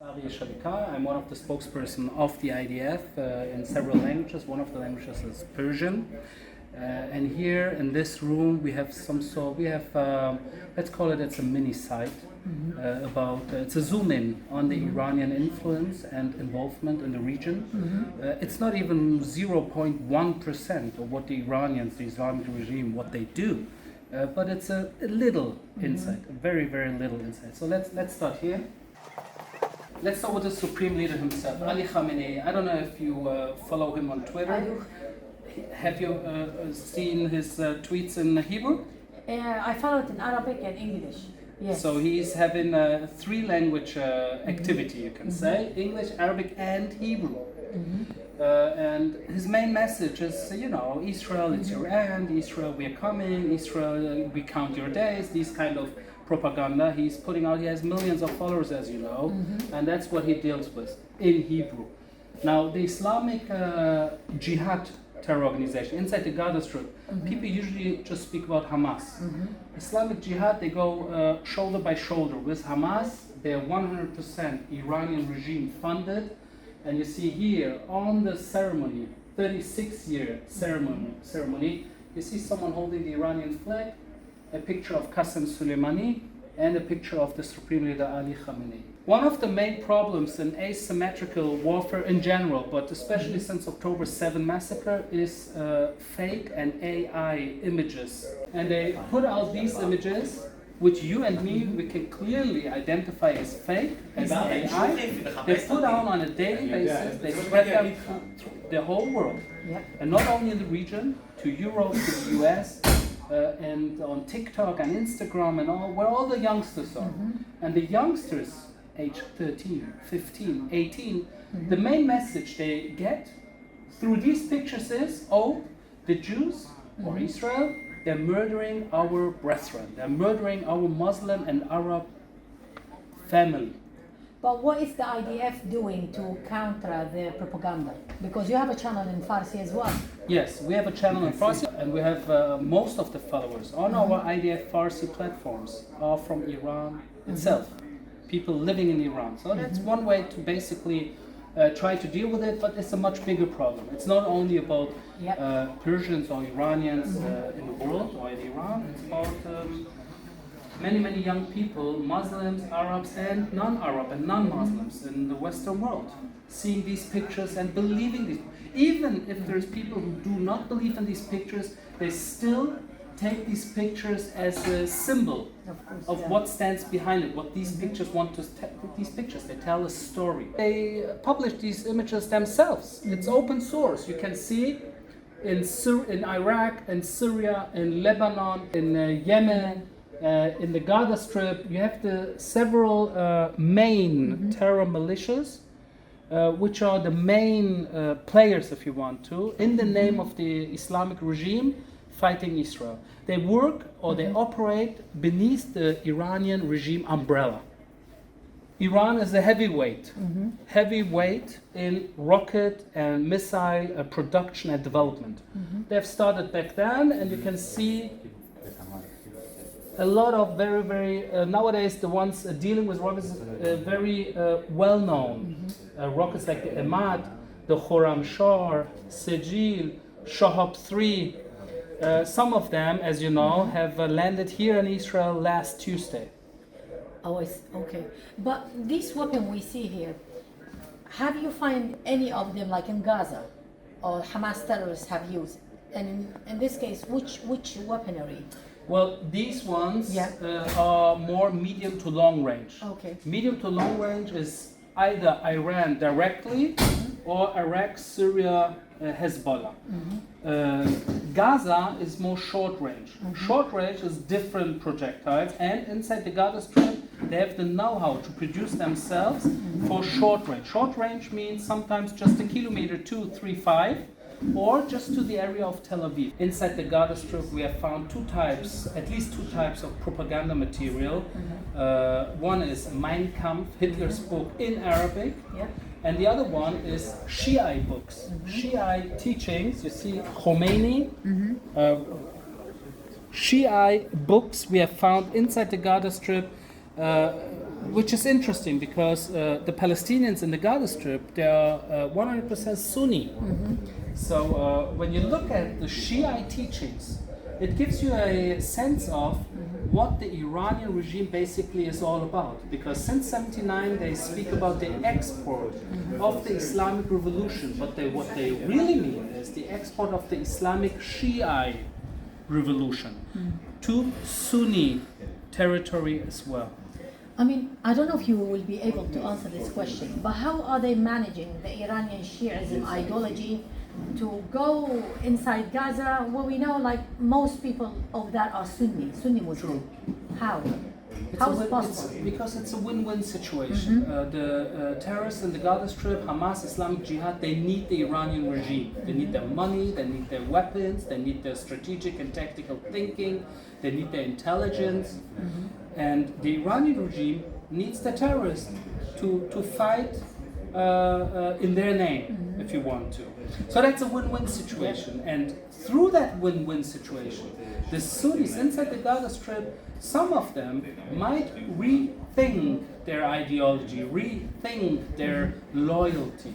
Arye Shallcar. I'm one of the spokesperson of the IDF in several languages. One of the languages is Persian. And here in this room we have let's call it's a mini site it's a zoom in on the Iranian influence and involvement in the region. It's not even 0.1% of what the Iranians, the Islamic regime, what they do. But it's a little insight, a very, very little insight. So let's start here. Let's start with the Supreme Leader himself, Ali Khamenei. I don't know if you follow him on Twitter. Have you seen his tweets in Hebrew? I follow it in Arabic and English. Yes. So he's having a three-language activity, you can say, English, Arabic, and Hebrew. And his main message is, Israel, it's your end, Israel, we are coming, Israel, we count your days, these kind of propaganda he's putting out. He has millions of followers, as you know, and that's what he deals with in Hebrew. Now, the Islamic Jihad terror organization inside the Gaza Strip, people usually just speak about Hamas. Islamic Jihad, they go shoulder by shoulder with Hamas. They're 100% Iranian regime funded. And you see here on the ceremony, 36-year ceremony, you see someone holding the Iranian flag, a picture of Qasem Soleimani, and a picture of the Supreme Leader Ali Khamenei. One of the main problems in asymmetrical warfare in general, but especially since October 7 massacre, is fake and AI images. And they put out these images, which you and me, we can clearly identify as fake, as AI. They put out on a daily basis, they spread them through the whole world. And not only in the region, to Europe, to the US, and on TikTok and Instagram and all, where all the youngsters are. And the youngsters, age 13, 15, 18, the main message they get through these pictures is, the Jews or Israel, they're murdering our brethren. They're murdering our Muslim and Arab family. But what is the IDF doing to counter the propaganda? Because you have a channel in Farsi as well. Yes, we have a channel in Farsi, and we have most of the followers on our IDF Farsi platforms are from Iran itself. People living in Iran. So that's one way to basically try to deal with it, but it's a much bigger problem. It's not only about Persians or Iranians in the world or in Iran. It's about many, many young people, Muslims, Arabs, and non-Arab and non-Muslims in the Western world, seeing these pictures and believing these. Even if there's people who do not believe in these pictures, they still take these pictures as a symbol of what stands behind it, what these pictures want to these pictures. They tell a story. They publish these images themselves. It's open source. You can see in Iraq, in Syria, in Lebanon, in Yemen, in the Gaza Strip. You have the several main terror militias, which are the main players, if you want to, in the name of the Islamic regime, fighting Israel. They work or they operate beneath the Iranian regime umbrella. Iran is a heavyweight in rocket and missile production and development. They've started back then, and you can see a lot of very, very, nowadays the ones dealing with rockets very well-known. Rockets like the Emad, the Khorramshahr, Sejil, Shahab 3. Some of them, as you know, have landed here in Israel last Tuesday. Oh, okay. But this weapon we see here, have you find any of them like in Gaza or Hamas terrorists have used? And in this case, which weaponry? Well, these ones are more medium to long range. Okay. Medium to long range is either Iran directly or Iraq, Syria, Hezbollah. Gaza is more short range. Short range is different projectiles, and inside the Gaza Strip, they have the know-how to produce themselves for short range. Short range means sometimes just a kilometer, 2, 3, 5, or just to the area of Tel Aviv. Inside the Gaza Strip, we have found at least two types of propaganda material. One is Mein Kampf, Hitler's book in Arabic, and the other one is Shiite books, Shiite teachings. You see Khomeini, Shiite books we have found inside the Gaza Strip which is interesting because the Palestinians in the Gaza Strip, they are 100% Sunni. So when you look at the Shiite teachings, it gives you a sense of what the Iranian regime basically is all about. Because since '79 they speak about the export of the Islamic revolution, but what they really mean is the export of the Islamic Shiite revolution to Sunni territory as well. I mean, I don't know if you will be able to answer this question, but how are they managing the Iranian Shiism ideology to go inside Gaza, where we know like most people of that are Sunni Muslim? How? How is it possible? Because it's a win-win situation. The terrorists in the Gaza Strip, Hamas, Islamic Jihad, they need the Iranian regime. They need their money, they need their weapons, they need their strategic and tactical thinking, they need their intelligence. And the Iranian regime needs the terrorists to fight in their name, if you want to. So that's a win-win situation. And through that win-win situation, the Sunnis inside the Gaza Strip, some of them might rethink their ideology, rethink their loyalty.